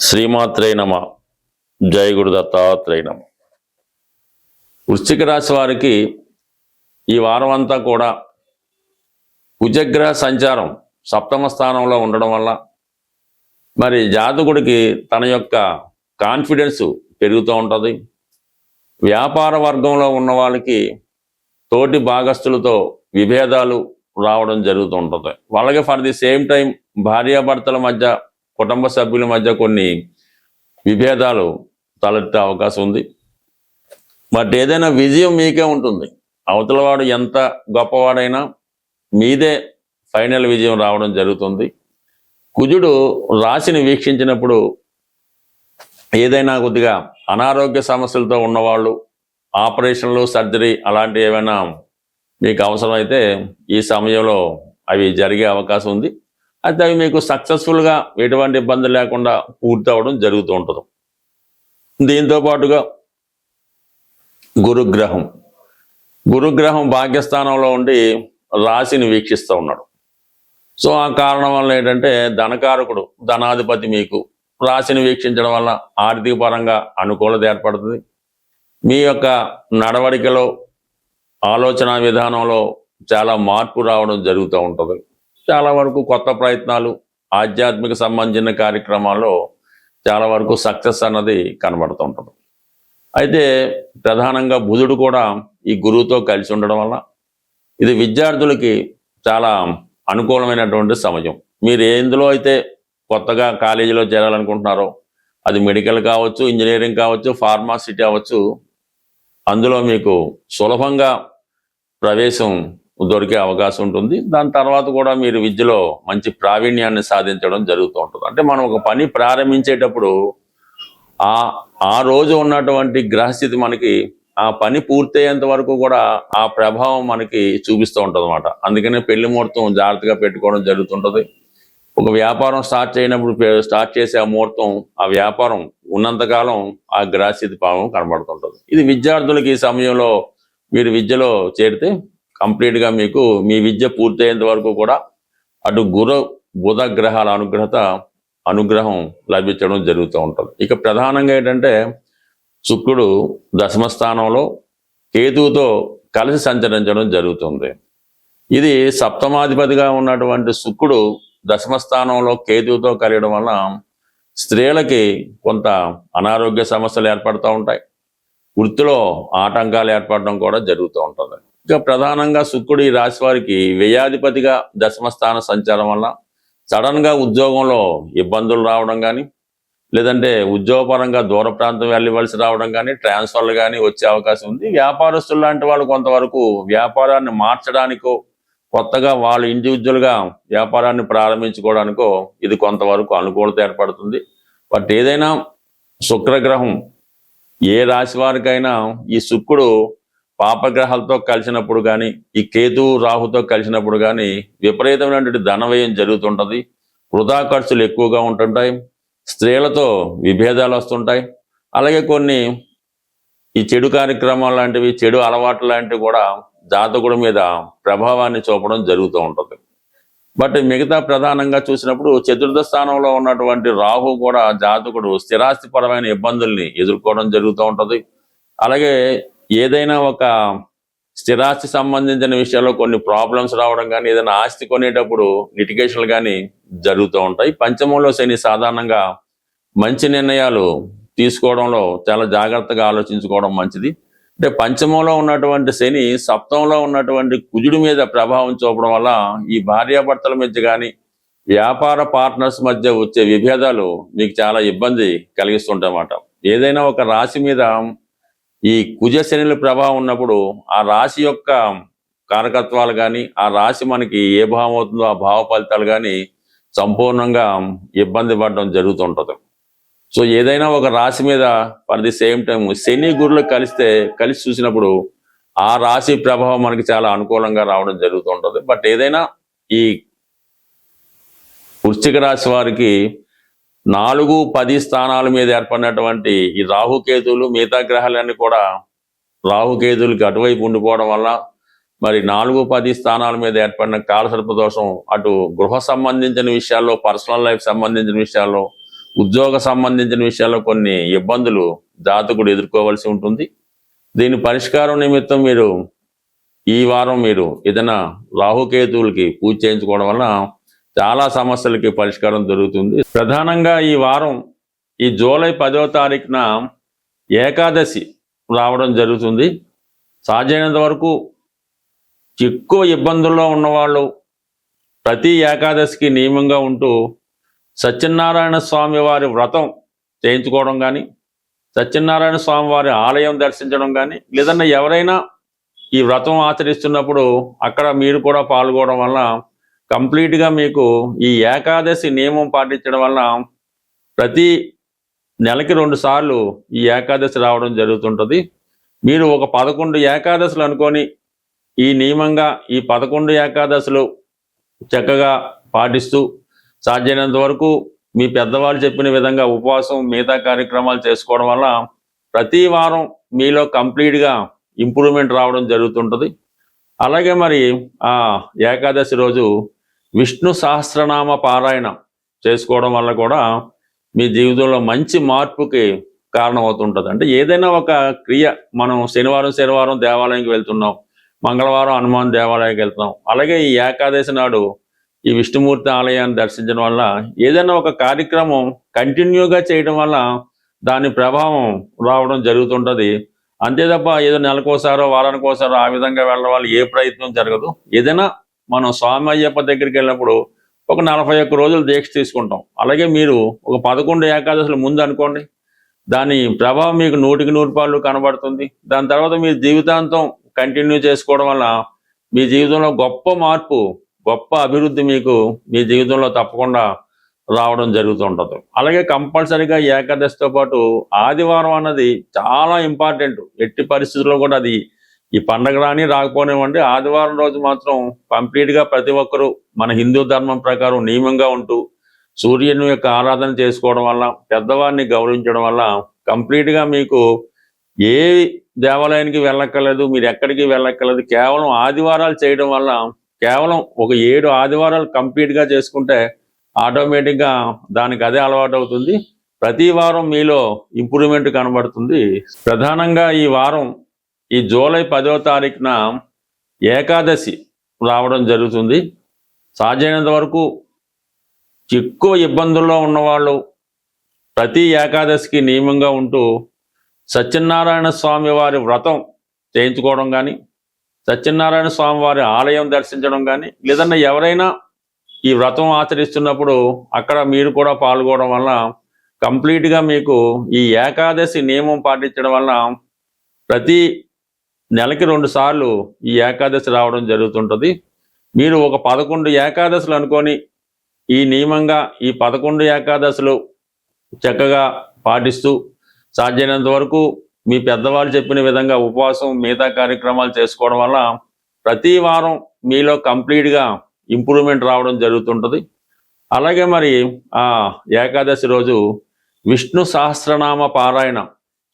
శ్రీమాత్రే నమ. జయ గురు దత్తాత్రేయ నమ. వృశ్చిక రాశి వారికి ఈ వారం అంతా కూడా కుజగ్రహ సంచారం సప్తమ స్థానంలో ఉండడం వల్ల మరి జాతకుడికి తన యొక్క కాన్ఫిడెన్స్ పెరుగుతూ ఉంటుంది. వ్యాపార వర్గంలో ఉన్న వాళ్ళకి తోటి భాగస్తులతో విభేదాలు రావడం జరుగుతూ ఉంటుంది. వాళ్ళకి ఫర్ ది సేమ్ టైం భార్యాభర్తల మధ్య, కుటుంబ సభ్యుల మధ్య కొన్ని విభేదాలు తలెత్తే అవకాశం ఉంది. బట్ ఏదైనా విజయం మీకే ఉంటుంది. అవతలవాడు ఎంత గొప్పవాడైనా మీదే ఫైనల్ విజయం రావడం జరుగుతుంది. కుజుడు రాశిని వీక్షించినప్పుడు ఏదైనా కొద్దిగా అనారోగ్య సమస్యలతో ఉన్నవాళ్ళు, ఆపరేషన్లు, సర్జరీ అలాంటివి ఏమైనా మీకు అవసరమైతే ఈ సమయంలో అవి జరిగే అవకాశం ఉంది. అయితే అవి మీకు సక్సెస్ఫుల్గా ఎటువంటి ఇబ్బంది లేకుండా పూర్తి అవ్వడం జరుగుతూ ఉంటుంది. దీంతో పాటుగా గురుగ్రహం భాగ్యస్థానంలో ఉండి రాశిని వీక్షిస్తూ ఉన్నాడు. సో ఆ కారణం వల్ల ఏంటంటే ధనకారకుడు, ధనాధిపతి మీకు రాశిని వీక్షించడం వల్ల ఆర్థిక పరంగా అనుకూలత ఏర్పడుతుంది. మీ యొక్క నడవడికలో, ఆలోచన విధానంలో చాలా మార్పు రావడం జరుగుతూ ఉంటుంది. చాలా వరకు కొత్త ప్రయత్నాలు, ఆధ్యాత్మిక సంబంధించిన కార్యక్రమాల్లో చాలా వరకు సక్సెస్ అన్నది కనబడుతూ ఉంటుంది. అయితే ప్రధానంగా బుధుడు కూడా ఈ గురువుతో కలిసి ఉండడం వల్ల ఇది విద్యార్థులకి చాలా అనుకూలమైనటువంటి సమయం. మీరు ఎందులో అయితే కొత్తగా కాలేజీలో చేరాలనుకుంటున్నారో, అది మెడికల్ కావచ్చు, ఇంజనీరింగ్ కావచ్చు, ఫార్మాసిటీ అవ్వచ్చు, అందులో మీకు సులభంగా ప్రవేశం దొరికే అవకాశం ఉంటుంది. దాని తర్వాత కూడా మీరు విద్యలో మంచి ప్రావీణ్యాన్ని సాధించడం జరుగుతూ ఉంటుంది. అంటే మనం ఒక పని ప్రారంభించేటప్పుడు ఆ రోజు ఉన్నటువంటి గ్రహస్థితి మనకి ఆ పని పూర్తయ్యేంత వరకు కూడా ఆ ప్రభావం మనకి చూపిస్తూ ఉంటుంది అన్నమాట. అందుకనే పెళ్లి ముహూర్తం జాగ్రత్తగా పెట్టుకోవడం జరుగుతుంటుంది. ఒక వ్యాపారం స్టార్ట్ చేసే ఆ ముహూర్తం, ఆ వ్యాపారం ఉన్నంతకాలం ఆ గ్రహస్థితి భావం కనబడుతుంటుంది. ఇది విద్యార్థులకి ఈ సమయంలో మీరు విద్యలో చేరితే కంప్లీట్గా మీకు మీ విద్య పూర్తయ్యేంత వరకు కూడా అటు బుధ గ్రహాల అనుగ్రహం లభించడం జరుగుతూ ఉంటుంది. ఇక ప్రధానంగా ఏంటంటే శుక్రుడు దశమ స్థానంలో కేతువుతో కలిసి సంచరించడం జరుగుతుంది. ఇది సప్తమాధిపతిగా ఉన్నటువంటి శుక్రుడు దశమ స్థానంలో కేతువుతో కలియడం వల్ల స్త్రీలకి కొంత అనారోగ్య సమస్యలు ఏర్పడుతూ ఉంటాయి. వృత్తిలో ఆటంకాలు ఏర్పడడం కూడా జరుగుతూ ఉంటుంది. ఇక ప్రధానంగా శుక్రుడు ఈ రాశి వారికి వ్యయాధిపతిగా దశమస్థాన సంచారం వల్ల సడన్గా ఉద్యోగంలో ఇబ్బందులు రావడం కానీ, లేదంటే ఉద్యోగపరంగా దూర ప్రాంతం వెళ్ళవలసి రావడం కానీ, ట్రాన్స్ఫర్లు కానీ వచ్చే అవకాశం ఉంది. వ్యాపారస్తులు లాంటి వాళ్ళు కొంతవరకు వ్యాపారాన్ని మార్చడానికో, కొత్తగా వాళ్ళు ఇండివిజువల్గా వ్యాపారాన్ని ప్రారంభించుకోవడానికో ఇది కొంతవరకు అనుకూలత ఏర్పడుతుంది. బట్ ఏదైనా శుక్రగ్రహం ఏ రాశి వారికైనా ఈ శుక్రుడు పాపగ్రహాలతో కలిసినప్పుడు కానీ, ఈ కేతు రాహుతో కలిసినప్పుడు కానీ విపరీతమైనటువంటి ధనవ్యయం జరుగుతుంటుంది. వృధా ఖర్చులు ఎక్కువగా ఉంటుంటాయి. స్త్రీలతో విభేదాలు వస్తుంటాయి. అలాగే కొన్ని ఈ చెడు కార్యక్రమాలు లాంటివి, చెడు అలవాట్లు లాంటివి కూడా జాతకుడి మీద ప్రభావాన్ని చూపడం జరుగుతూ ఉంటుంది. బట్ మిగతా ప్రధానంగా చూసినప్పుడు చతుర్థ స్థానంలో ఉన్నటువంటి రాహు కూడా జాతకుడు స్థిరాస్తిపరమైన ఇబ్బందుల్ని ఎదుర్కోవడం జరుగుతూ ఉంటుంది. అలాగే ఏదైనా ఒక స్థిరాస్తి సంబంధించిన విషయాల్లో కొన్ని ప్రాబ్లమ్స్ రావడం కానీ, ఏదైనా ఆస్తి కొనేటప్పుడు లిటిగేషన్లు కానీ జరుగుతూ ఉంటాయి. పంచమంలో శని సాధారణంగా మంచి నిర్ణయాలు తీసుకోవడంలో చాలా జాగ్రత్తగా ఆలోచించుకోవడం మంచిది. అంటే పంచమంలో ఉన్నటువంటి శని సప్తమంలో ఉన్నటువంటి కుజుడి మీద ప్రభావం చూపడం వల్ల ఈ భార్యాభర్తల మధ్య కానీ, వ్యాపార పార్ట్నర్స్ మధ్య వచ్చే విభేదాలు మీకు చాలా ఇబ్బంది కలిగిస్తుంటాయి అన్నమాట. ఏదైనా ఒక రాశి మీద ఈ కుజ శనిల ప్రభావం ఉన్నప్పుడు ఆ రాశి యొక్క కారకత్వాలు కానీ, ఆ రాశి మనకి ఏ భావం అవుతుందో ఆ భావ ఫలితాలు కానీ సంపూర్ణంగా ఇబ్బంది పడడం జరుగుతుంటుంది. సో ఏదైనా ఒక రాశి మీద ఫర్ ది సేమ్ టైం శని గురులు కలిసి చూసినప్పుడు ఆ రాశి ప్రభావం మనకి చాలా అనుకూలంగా రావడం జరుగుతుంటుంది. బట్ ఏదైనా ఈ వృశ్చిక రాశి వారికి 4-10 స్థానాల మీద ఏర్పడినటువంటి ఈ రాహుకేతువులు, మిగతా గ్రహాలన్నీ కూడా రాహుకేతువులకి అటువైపు ఉండిపోవడం వల్ల మరి 4-10 స్థానాల మీద ఏర్పడిన కాలసర్ప దోషం అటు గృహ సంబంధించిన విషయాల్లో, పర్సనల్ లైఫ్ సంబంధించిన విషయాల్లో, ఉద్యోగ సంబంధించిన విషయాల్లో కొన్ని ఇబ్బందులు జాతకుడు ఎదుర్కోవాల్సి ఉంటుంది. దీని పరిష్కారం నిమిత్తం మీరు ఈ వారం మీరు ఏదైనా రాహుకేతువులకి పూజ చేయించుకోవడం వల్ల చాలా సమస్యలకి పరిష్కారం దొరుకుతుంది. ప్రధానంగా ఈ వారం ఈ జూలై 10వ తారీఖున ఏకాదశి రావడం జరుగుతుంది. సాధ్యమైనంత వరకు ఎక్కువ ఇబ్బందుల్లో ఉన్నవాళ్ళు ప్రతి ఏకాదశికి నియమంగా ఉంటూ సత్యనారాయణ స్వామి వారి వ్రతం చేయించుకోవడం కానీ, సత్యనారాయణ స్వామి వారి ఆలయం దర్శించడం కానీ, లేదన్నా ఎవరైనా ఈ వ్రతం ఆచరిస్తున్నప్పుడు అక్కడ మీరు కూడా పాల్గొనడం వల్ల కంప్లీట్గా మీకు ఈ ఏకాదశి నియమం పాటించడం వల్ల ప్రతి నెలకి 2 సార్లు ఈ ఏకాదశి రావడం జరుగుతుంటుంది. మీరు ఒక 11 ఏకాదశులు అనుకొని ఈ నియమంగా ఈ 11 ఏకాదశులు చక్కగా పాటిస్తూ సాధ్యమైనంత వరకు మీ పెద్దవాళ్ళు చెప్పిన విధంగా ఉపవాసం మిగతా కార్యక్రమాలు చేసుకోవడం వల్ల ప్రతి వారం మీలో కంప్లీట్గా ఇంప్రూవ్మెంట్ రావడం జరుగుతుంటుంది. అలాగే మరి ఆ ఏకాదశి రోజు విష్ణు సహస్రనామ పారాయణ చేసుకోవడం వల్ల కూడా మీ జీవితంలో మంచి మార్పుకి కారణమవుతుంటుంది. అంటే ఏదైనా ఒక క్రియ, మనం శనివారం దేవాలయానికి వెళ్తున్నాం, మంగళవారం హనుమాన్ దేవాలయానికి వెళ్తున్నాం, అలాగే ఈ ఏకాదశి నాడు ఈ విష్ణుమూర్తి ఆలయాన్ని దర్శించడం వల్ల ఏదైనా ఒక కార్యక్రమం కంటిన్యూగా చేయడం వల్ల దాని ప్రభావం రావడం జరుగుతుంటుంది. అంతే తప్ప ఏదో నెలకోసారో వారానికోసారో ఆ విధంగా వెళ్ళడం వల్ల ఏ ప్రయత్నం జరగదు. ఏదైనా మనం స్వామి అయ్యప్ప దగ్గరికి వెళ్ళినప్పుడు ఒక 41 రోజులు దీక్ష తీసుకుంటాం. అలాగే మీరు ఒక 11 ఏకాదశులు ముందు అనుకోండి, దాని ప్రభావం మీకు 100% కనబడుతుంది. దాని తర్వాత మీరు జీవితాంతం కంటిన్యూ చేసుకోవడం వల్ల మీ జీవితంలో గొప్ప మార్పు, గొప్ప అభివృద్ధి మీకు మీ జీవితంలో తప్పకుండా రావడం జరుగుతుంటుంది. అలాగే కంపల్సరీగా ఏకాదశితో పాటు ఆదివారం అన్నది చాలా ఇంపార్టెంట్. ఎట్టి పరిస్థితుల్లో కూడా అది ఈ పండగ రాని రాకపోనివ్వండి, ఆదివారం రోజు మాత్రం కంప్లీట్గా ప్రతి ఒక్కరూ మన హిందూ ధర్మం ప్రకారం నియమంగా ఉంటూ సూర్యుని యొక్క ఆరాధన చేసుకోవడం వల్ల, పెద్దవారిని గౌరవించడం వల్ల కంప్లీట్గా మీకు ఏ దేవాలయానికి వెళ్ళక్కర్లేదు, మీరు ఎక్కడికి వెళ్ళక్కర్లేదు. కేవలం ఆదివారాలు చేయడం వల్ల, కేవలం ఒక 7 ఆదివారాలు కంప్లీట్గా చేసుకుంటే ఆటోమేటిక్గా దానికి అదే అలవాటు అవుతుంది. ప్రతి వారం మీలో ఇంప్రూవ్మెంట్ కనబడుతుంది. ప్రధానంగా ఈ వారం ఈ జూలై 10వ తారీఖున ఏకాదశి రావడం జరుగుతుంది. సాధ్యమైనంత వరకు ఎక్కువ ఇబ్బందుల్లో ఉన్నవాళ్ళు ప్రతి ఏకాదశికి నియమంగా ఉంటూ సత్యనారాయణ స్వామి వారి వ్రతం చేయించుకోవడం కానీ, సత్యనారాయణ స్వామి వారి ఆలయం దర్శించడం కానీ, లేదన్నా ఎవరైనా ఈ వ్రతం ఆచరిస్తున్నప్పుడు అక్కడ మీరు కూడా పాల్గొనడం వల్ల కంప్లీట్గా మీకు ఈ ఏకాదశి నియమం పాటించడం వల్ల ప్రతి నెలకి 2 సార్లు ఈ ఏకాదశి రావడం జరుగుతుంటుంది. మీరు ఒక 11 ఏకాదశులు అనుకొని ఈ నియమంగా ఈ 11 ఏకాదశులు చక్కగా పాటిస్తూ సాధ్యమైనంత వరకు మీ పెద్దవాళ్ళు చెప్పిన విధంగా ఉపవాసం మిగతా కార్యక్రమాలు చేసుకోవడం వల్ల ప్రతి వారం మీలో కంప్లీట్గా ఇంప్రూవ్మెంట్ రావడం జరుగుతుంటుంది. అలాగే మరి ఆ ఏకాదశి రోజు విష్ణు సహస్రనామ పారాయణ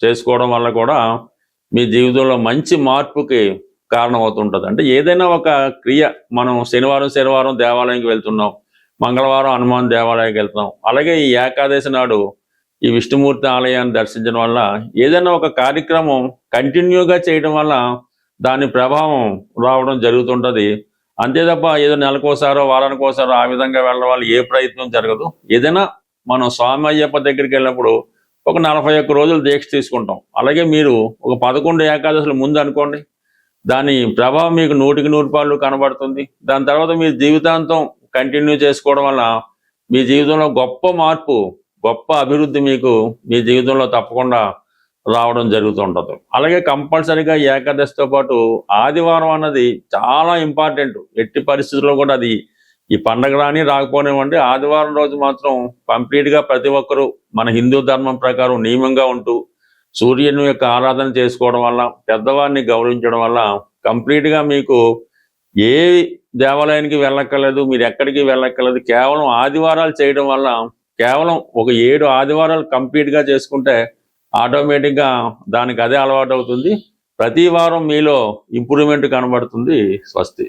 చేసుకోవడం వల్ల కూడా మీ జీవితంలో మంచి మార్పుకి కారణమవుతుంటుంది. అంటే ఏదైనా ఒక క్రియ, మనం శనివారం దేవాలయానికి వెళ్తున్నాం, మంగళవారం హనుమాన్ దేవాలయానికి వెళ్తున్నాం, అలాగే ఈ ఏకాదశి నాడు ఈ విష్ణుమూర్తి ఆలయాన్ని దర్శించడం వల్ల ఏదైనా ఒక కార్యక్రమం కంటిన్యూగా చేయడం వల్ల దాని ప్రభావం రావడం జరుగుతుంటుంది. అంతే తప్ప ఏదో నెలకోసారో వారానికోసారో ఆ విధంగా వెళ్ళడం వల్ల ఏ ప్రయత్నం జరగదు. ఏదైనా మనం స్వామి అయ్యప్ప దగ్గరికి వెళ్ళినప్పుడు ఒక 41 రోజులు దీక్ష తీసుకుంటాం. అలాగే మీరు ఒక 11 ఏకాదశులు ముందు అనుకోండి, దాని ప్రభావం మీకు 100% కనబడుతుంది. దాని తర్వాత మీరు జీవితాంతం కంటిన్యూ చేసుకోవడం వల్ల మీ జీవితంలో గొప్ప మార్పు, గొప్ప అభివృద్ధి మీకు మీ జీవితంలో తప్పకుండా రావడం జరుగుతుంటుంది. అలాగే కంపల్సరీగా ఏకాదశితో పాటు ఆదివారం అన్నది చాలా ఇంపార్టెంట్. ఎట్టి పరిస్థితుల్లో కూడా అది ఈ పండగ రాని రాకపోనివ్వండి, ఆదివారం రోజు మాత్రం కంప్లీట్గా ప్రతి ఒక్కరూ మన హిందూ ధర్మం ప్రకారం నియమంగా ఉంటూ సూర్యుని యొక్క ఆరాధన చేసుకోవడం వల్ల, పెద్దవారిని గౌరవించడం వల్ల కంప్లీట్గా మీకు ఏ దేవాలయానికి వెళ్ళక్కర్లేదు, మీరు ఎక్కడికి వెళ్ళక్కర్లేదు. కేవలం ఆదివారాలు చేయడం వల్ల, కేవలం ఒక 7 ఆదివారాలు కంప్లీట్గా చేసుకుంటే ఆటోమేటిక్గా దానికి అదే అలవాటు అవుతుంది. ప్రతి వారం మీలో ఇంప్రూవ్మెంట్ కనబడుతుంది. స్వస్తి.